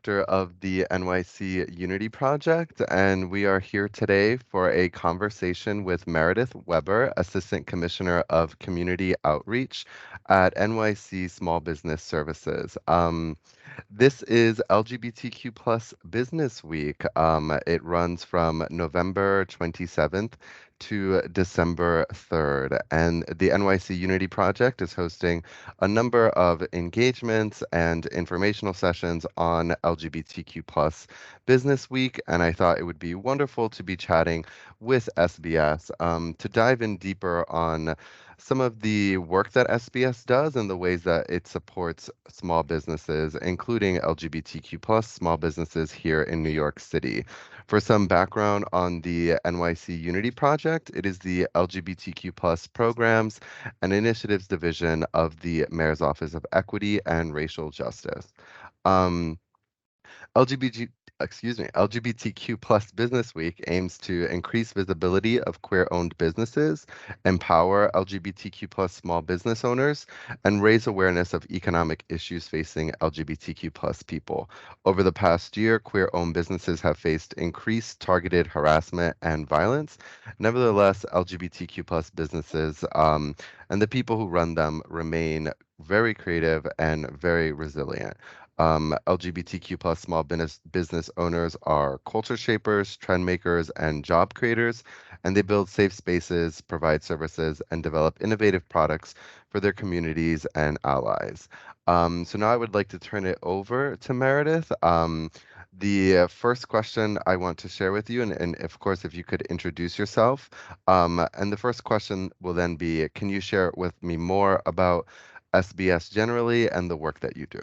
Director of the NYC Unity Project, and we are here today for a conversation with Meredith Weber, Assistant Commissioner of Community Outreach at NYC Small Business Services. This is LGBTQ plus Business Week. It runs from November 27th to December 3rd, and the NYC Unity Project is hosting a number of engagements and informational sessions on LGBTQ plus Business Week, and I thought it would be wonderful to be chatting with SBS to dive in deeper on some of the work that SBS does and the ways that it supports small businesses, including LGBTQ plus small businesses here in New York City. For some background on the NYC Unity Project, it is the LGBTQ plus programs and initiatives division of the Mayor's Office of Equity and Racial Justice. Um, LGBT, LGBTQ plus Business Week aims to increase visibility of queer-owned businesses, empower LGBTQ plus small business owners, and raise awareness of economic issues facing LGBTQ plus people. Over the past year, queer-owned businesses have faced increased targeted harassment and violence. Nevertheless, LGBTQ plus businesses and the people who run them remain very creative and very resilient. LGBTQ plus small business owners are culture shapers, trend makers, and job creators, and they build safe spaces, provide services, and develop innovative products for their communities and allies. So now I would like to turn it over to Meredith. The first question I want to share with you, and of course, if you could introduce yourself. And the first question will then be, can you share with me more about SBS generally and the work that you do?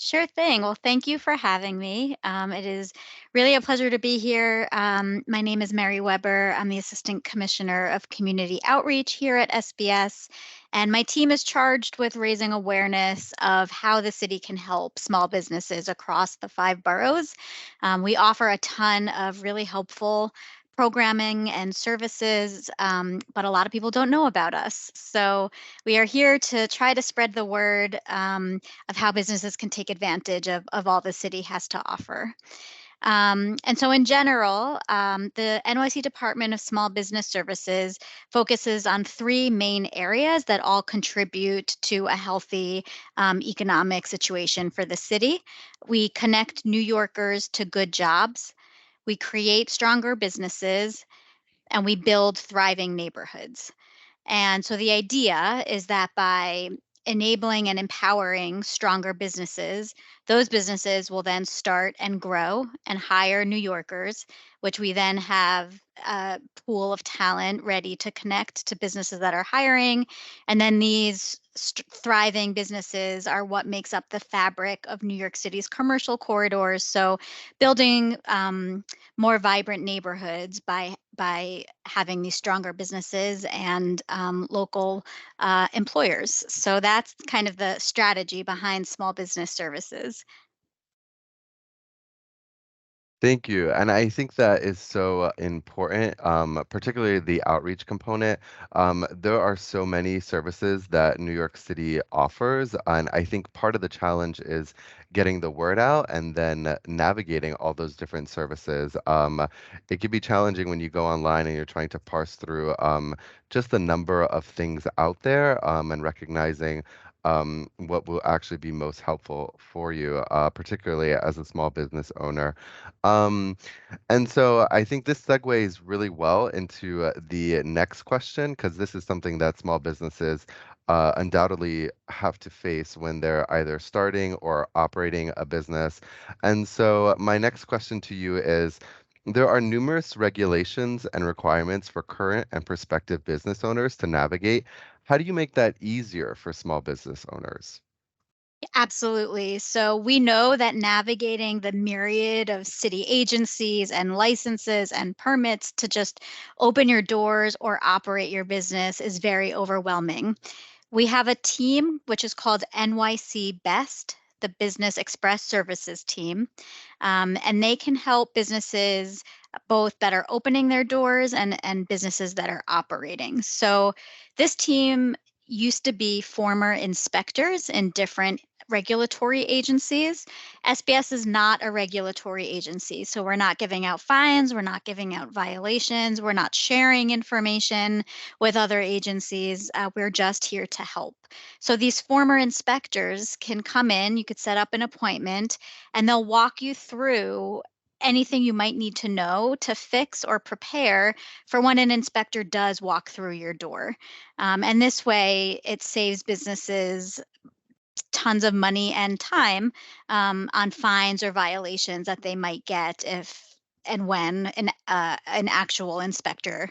Sure thing. Well, thank you for having me. It is really a pleasure to be here. My name is Meri Weber. I'm the Assistant Commissioner of Community Outreach here at SBS, and my team is charged with raising awareness of how the city can help small businesses across the 5 boroughs. We offer a ton of really helpful programming and services, but a lot of people don't know about us. So we are here to try to spread the word of how businesses can take advantage of all the city has to offer. And so in general, the NYC Department of Small Business Services focuses on 3 main areas that all contribute to a healthy economic situation for the city. We connect New Yorkers to good jobs, we create stronger businesses, and we build thriving neighborhoods. And so the idea is that by enabling and empowering stronger businesses, those businesses will then start and grow and hire New Yorkers, which we then have a pool of talent ready to connect to businesses that are hiring. And then these thriving businesses are what makes up the fabric of New York City's commercial corridors. So building more vibrant neighborhoods by having these stronger businesses and local employers. So that's kind of the strategy behind small business services. Thank you. And I think that is so important, particularly the outreach component. There are so many services that New York City offers, and I think part of the challenge is getting the word out and then navigating all those different services. It can be challenging when you go online and you're trying to parse through just the number of things out there and recognizing what will actually be most helpful for you, particularly as a small business owner. Um, and so I think this segues really well into the next question, because this is something that small businesses undoubtedly have to face when they're either starting or operating a business. And so my next question to you is, there are numerous regulations and requirements for current and prospective business owners to navigate. How do you make that easier for small business owners? Absolutely. So we know that navigating the myriad of city agencies and licenses and permits to just open your doors or operate your business is very overwhelming. We have a team which is called NYC Best, the Business Express Services team, and they can help businesses both that are opening their doors and businesses that are operating. So this team used to be former inspectors in different regulatory agencies. SBS is not a regulatory agency, so we're not giving out fines, we're not giving out violations, we're not sharing information with other agencies. We're just here to help. So these former inspectors can come in, you could set up an appointment, and they'll walk you through anything you might need to know to fix or prepare for when an inspector does walk through your door. And this way, it saves businesses tons of money and time on fines or violations that they might get if and when an actual inspector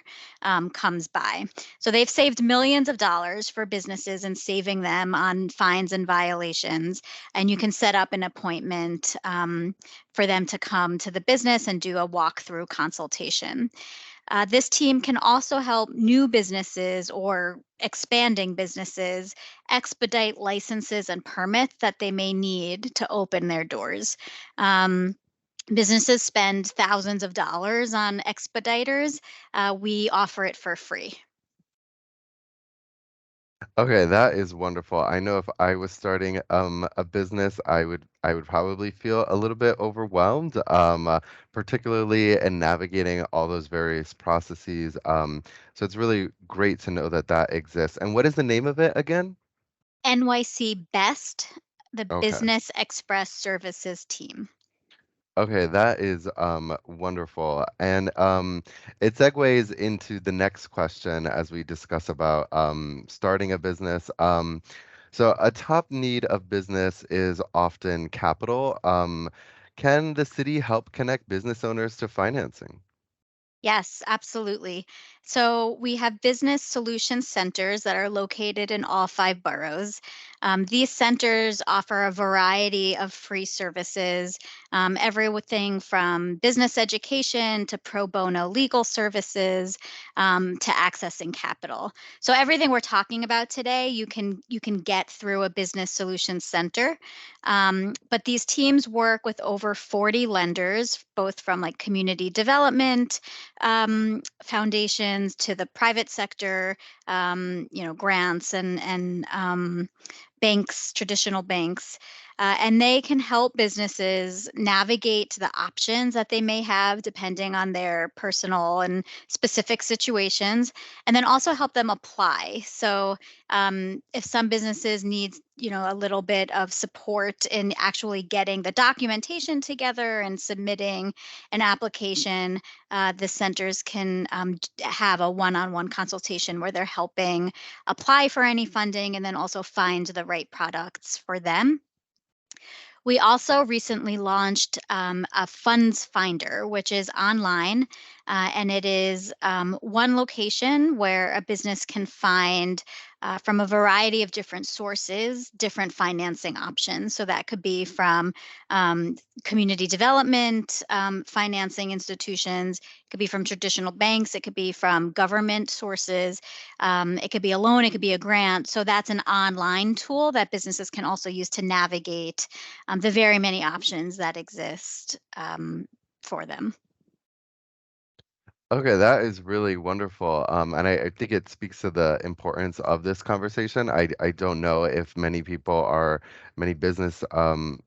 comes by. So they've saved millions of dollars for businesses and saving them on fines and violations. And you can set up an appointment for them to come to the business and do a walkthrough consultation. This team can also help new businesses or expanding businesses expedite licenses and permits that they may need to open their doors. Businesses spend thousands of dollars on expediters. We offer it for free. Okay, that is wonderful. I know if I was starting a business, I would probably feel a little bit overwhelmed, particularly in navigating all those various processes. So it's really great to know that that exists. And what is the name of it again? NYC BEST, the Okay. Business Express Services Team. Okay, that is wonderful. And it segues into the next question as we discuss about starting a business. So a top need of business is often capital. Can the city help connect business owners to financing? Yes, absolutely. So we have business solution centers that are located in all 5 boroughs. These centers offer a variety of free services, everything from business education to pro bono legal services to accessing capital. So everything we're talking about today, you can get through a business solution center. But these teams work with over 40 lenders, both from like community development foundations to the private sector, grants and banks, traditional banks, and they can help businesses navigate the options that they may have depending on their personal and specific situations, and then also help them apply. So if some businesses need a little bit of support in actually getting the documentation together and submitting an application, the centers can have a one-on-one consultation where they're helping apply for any funding and then also find the right products for them. We also recently launched a funds finder, which is online, and it is one location where a business can find from a variety of different sources, different financing options. So that could be from um, community development financing institutions, it could be from traditional banks, it could be from government sources, it could be a loan, it could be a grant. So that's an online tool that businesses can also use to navigate the very many options that exist for them. Okay, that is really wonderful. And I think it speaks to the importance of this conversation. I don't know if many business owners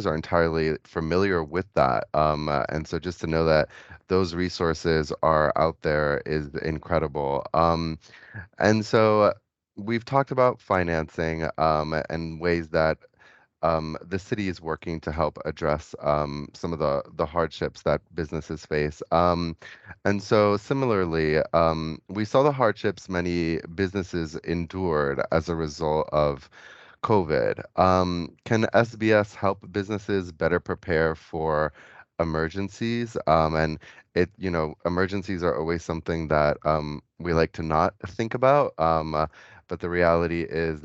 are entirely familiar with that. And so just to know that those resources are out there is incredible. And so we've talked about financing and ways that the city is working to help address some of the hardships that businesses face. And so similarly, we saw the hardships many businesses endured as a result of COVID. Can SBS help businesses better prepare for emergencies? And emergencies are always something that we like to not think about. But the reality is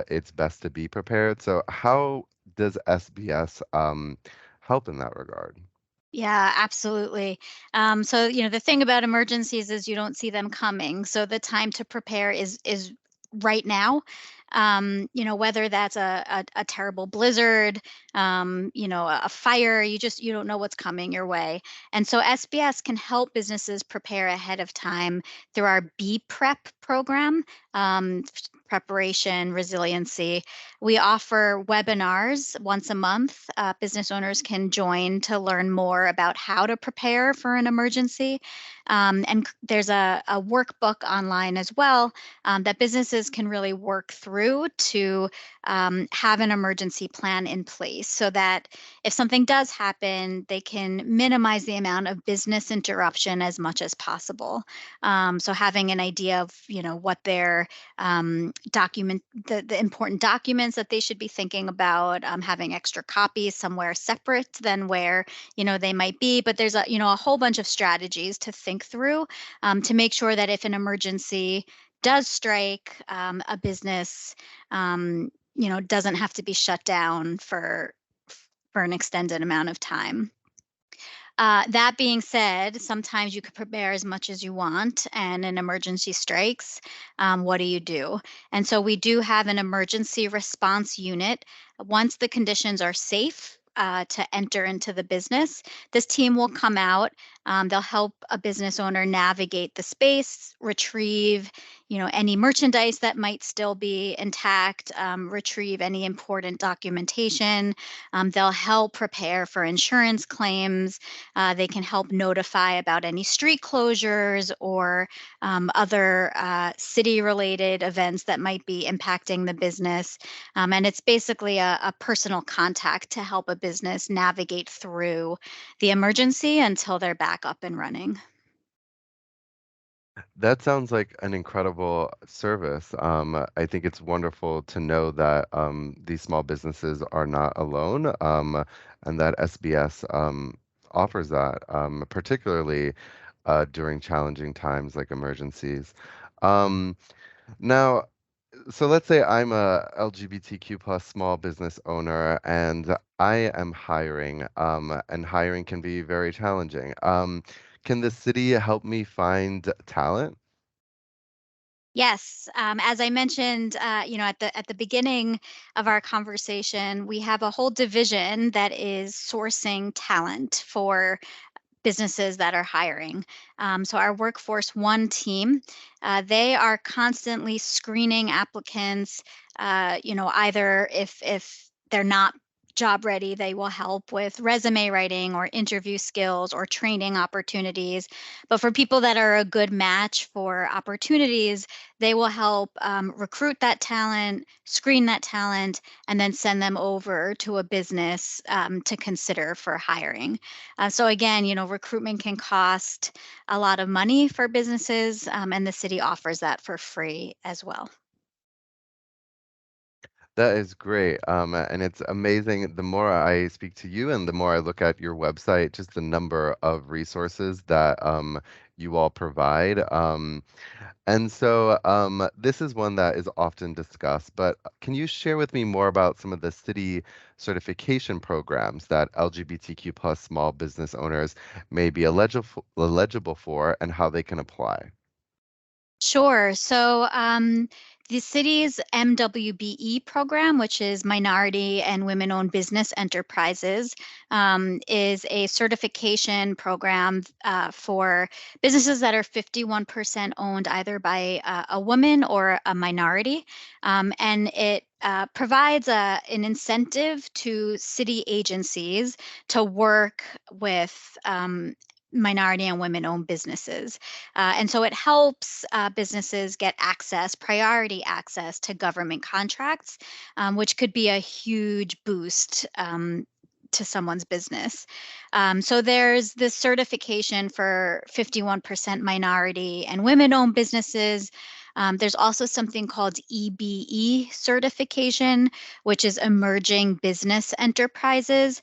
it's best to be prepared. So how does SBS help in that regard? Yeah, absolutely. So the thing about emergencies is you don't see them coming. So the time to prepare is right now. whether that's a terrible blizzard, a fire, you don't know what's coming your way. And so SBS can help businesses prepare ahead of time through our B Prep program, preparation, resiliency. We offer webinars once a month. Business owners can join to learn more about how to prepare for an emergency. And there's a workbook online as well that businesses can really work through to have an emergency plan in place so that if something does happen, they can minimize the amount of business interruption as much as possible. So having an idea of, what their the important documents that they should be thinking about, having extra copies somewhere separate than where, they might be. But there's a whole bunch of strategies to think through to make sure that if an emergency does strike, a business, doesn't have to be shut down for an extended amount of time. That being said, sometimes you could prepare as much as you want, and an emergency strikes. What do you do? And so we do have an emergency response unit. Once the conditions are safe to enter into the business, this team will come out. They'll help a business owner navigate the space, retrieve, any merchandise that might still be intact, retrieve any important documentation. They'll help prepare for insurance claims. They can help notify about any street closures or other city-related events that might be impacting the business. And it's basically a personal contact to help a business navigate through the emergency until they're back up and running. That sounds like an incredible service. I think it's wonderful to know that these small businesses are not alone, and that SBS offers that, particularly during challenging times like emergencies. Um, Now, so let's say I'm a LGBTQ plus small business owner and I am hiring, and hiring can be very challenging. Can the city help me find talent? Yes, as I mentioned, at the beginning of our conversation, we have a whole division that is sourcing talent for businesses that are hiring. So our Workforce One team, they are constantly screening applicants. Either if they're not job ready, they will help with resume writing or interview skills or training opportunities. But for people that are a good match for opportunities, they will help recruit that talent, screen that talent, and then send them over to a business to consider for hiring. So again, recruitment can cost a lot of money for businesses, and the city offers that for free as well. That is great. And it's amazing. The more I speak to you and the more I look at your website, just the number of resources that you all provide. And so this is one that is often discussed, but can you share with me more about some of the city certification programs that LGBTQ plus small business owners may be eligible for and how they can apply? Sure. So the city's MWBE program, which is Minority and Women-Owned Business Enterprises, is a certification program for businesses that are 51% owned either by a woman or a minority. And it provides an incentive to city agencies to work with minority and women-owned businesses. And so it helps businesses get priority access to government contracts, which could be a huge boost to someone's business. So there's this certification for 51% minority and women-owned businesses. There's also something called EBE certification, which is Emerging Business Enterprises.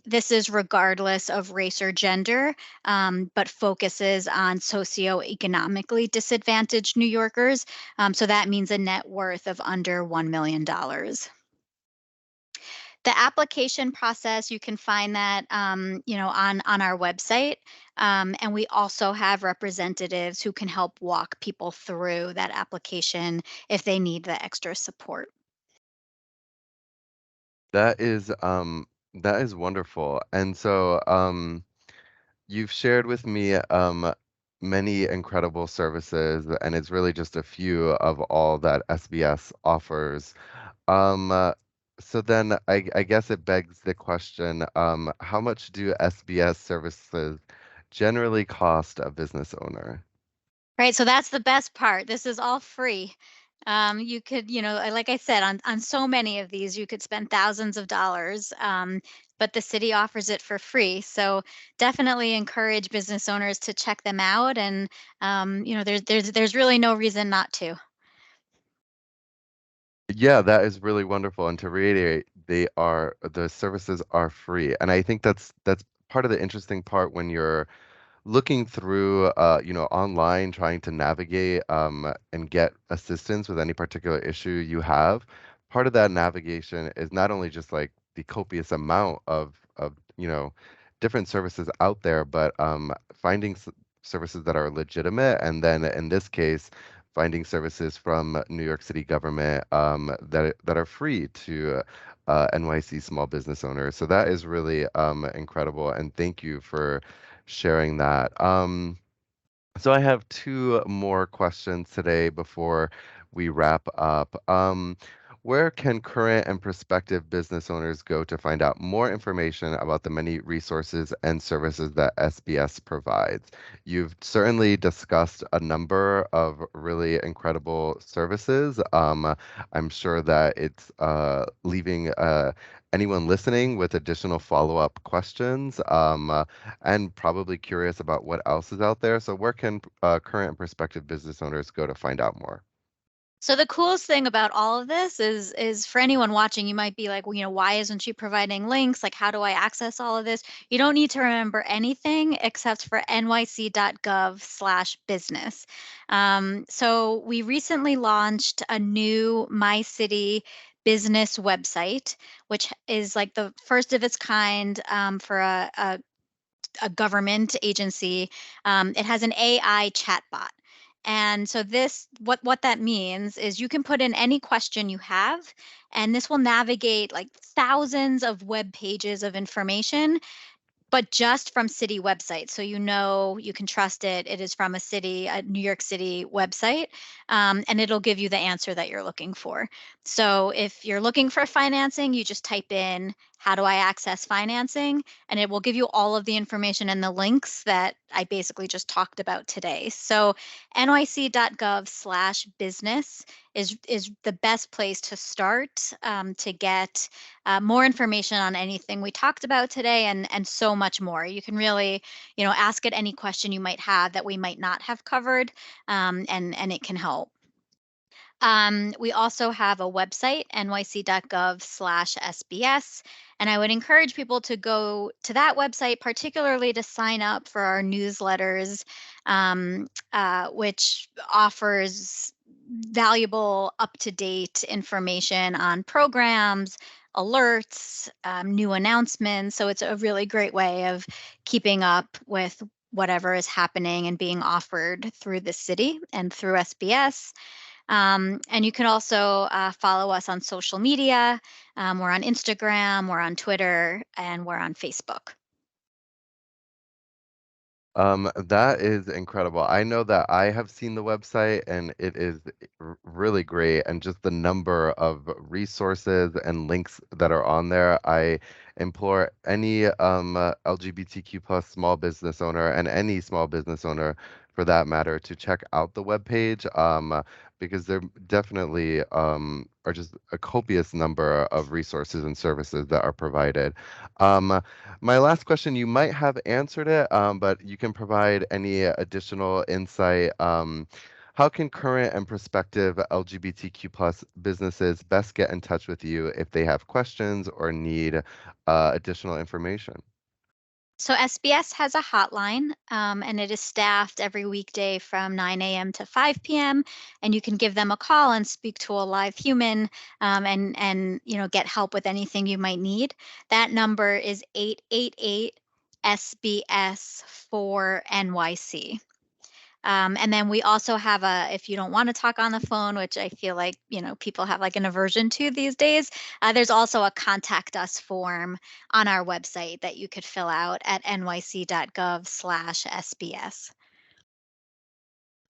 This is regardless of race or gender, but focuses on socioeconomically disadvantaged New Yorkers. So that means a net worth of under $1 million. The application process, you can find that, on our website. And we also have representatives who can help walk people through that application if they need the extra support. That is wonderful. And so you've shared with me many incredible services, and it's really just a few of all that SBS offers. Um, uh, so then I guess it begs the question, how much do SBS services generally cost a business owner? Right, so that's the best part. This is all free. You could, like I said, on so many of these, you could spend thousands of dollars, but the city offers it for free. So definitely encourage business owners to check them out, and there's really no reason not to. Yeah, that is really wonderful. And to reiterate, the services are free. And I think that's part of the interesting part when you're looking through online trying to navigate and get assistance with any particular issue you have. Part of that navigation is not only just like the copious amount of different services out there, but finding services that are legitimate, and then in this case finding services from New York City government that are free to NYC small business owners. So that is really incredible, and thank you for sharing that. So I have two more questions today before we wrap up. Where can current and prospective business owners go to find out more information about the many resources and services that SBS provides? You've certainly discussed a number of really incredible services. I'm sure that it's leaving anyone listening with additional follow-up questions. And probably curious about what else is out there. So where can current and prospective business owners go to find out more? So the coolest thing about all of this is for anyone watching, you might be like, well, why isn't she providing links? Like, how do I access all of this? You don't need to remember anything except for nyc.gov/business. So we recently launched a new My City business website, which is like the first of its kind for a government agency. It has an AI chatbot. And so what that means is you can put in any question you have, and this will navigate like thousands of web pages of information, but just from city websites. So you can trust it. It is from a New York City website, and it'll give you the answer that you're looking for. So if you're looking for financing, you just type in, how do I access financing? And it will give you all of the information and the links that I basically just talked about today. So nyc.gov/business is the best place to start to get more information on anything we talked about today, and so much more. You can really, ask it any question you might have that we might not have covered, and it can help. We also have a website, nyc.gov/SBS, and I would encourage people to go to that website, particularly to sign up for our newsletters, which offers valuable, up-to-date information on programs, alerts, new announcements. So it's a really great way of keeping up with whatever is happening and being offered through the city and through SBS. And you can also follow us on social media. We're on Instagram, we're on Twitter, and we're on Facebook. That is incredible. I know that I have seen the website and it is really great. And just the number of resources and links that are on there, I implore any LGBTQ plus small business owner and any small business owner for that matter to check out the webpage because there definitely are just a copious number of resources and services that are provided. Um, my last question, you might have answered it, but you can provide any additional insight. How can current and prospective LGBTQ plus businesses best get in touch with you if they have questions or need additional information? So SBS has a hotline, and it is staffed every weekday from 9 a.m. to 5 p.m. And you can give them a call and speak to a live human, and get help with anything you might need. That number is 888 SBS for NYC. And then we also have if you don't want to talk on the phone, which I feel like, people have like an aversion to these days, there's also a contact us form on our website that you could fill out at nyc.gov/SBS.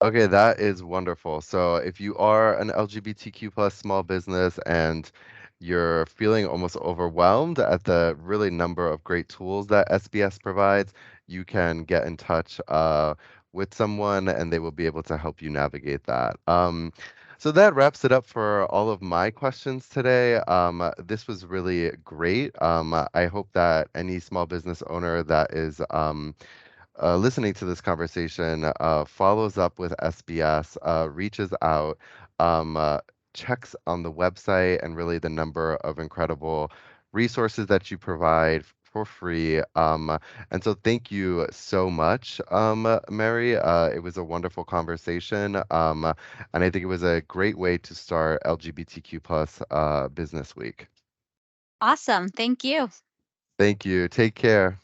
Okay, that is wonderful. So if you are an LGBTQ plus small business and you're feeling almost overwhelmed at the really number of great tools that SBS provides, you can get in touch with someone and they will be able to help you navigate that. So that wraps it up for all of my questions today. This was really great. I hope that any small business owner that is listening to this conversation follows up with SBS, reaches out, um, uh, checks on the website and really the number of incredible resources that you provide for free. And so thank you so much, Mary. It was a wonderful conversation. And I think it was a great way to start LGBTQ plus Business Week. Awesome. Thank you. Thank you. Take care.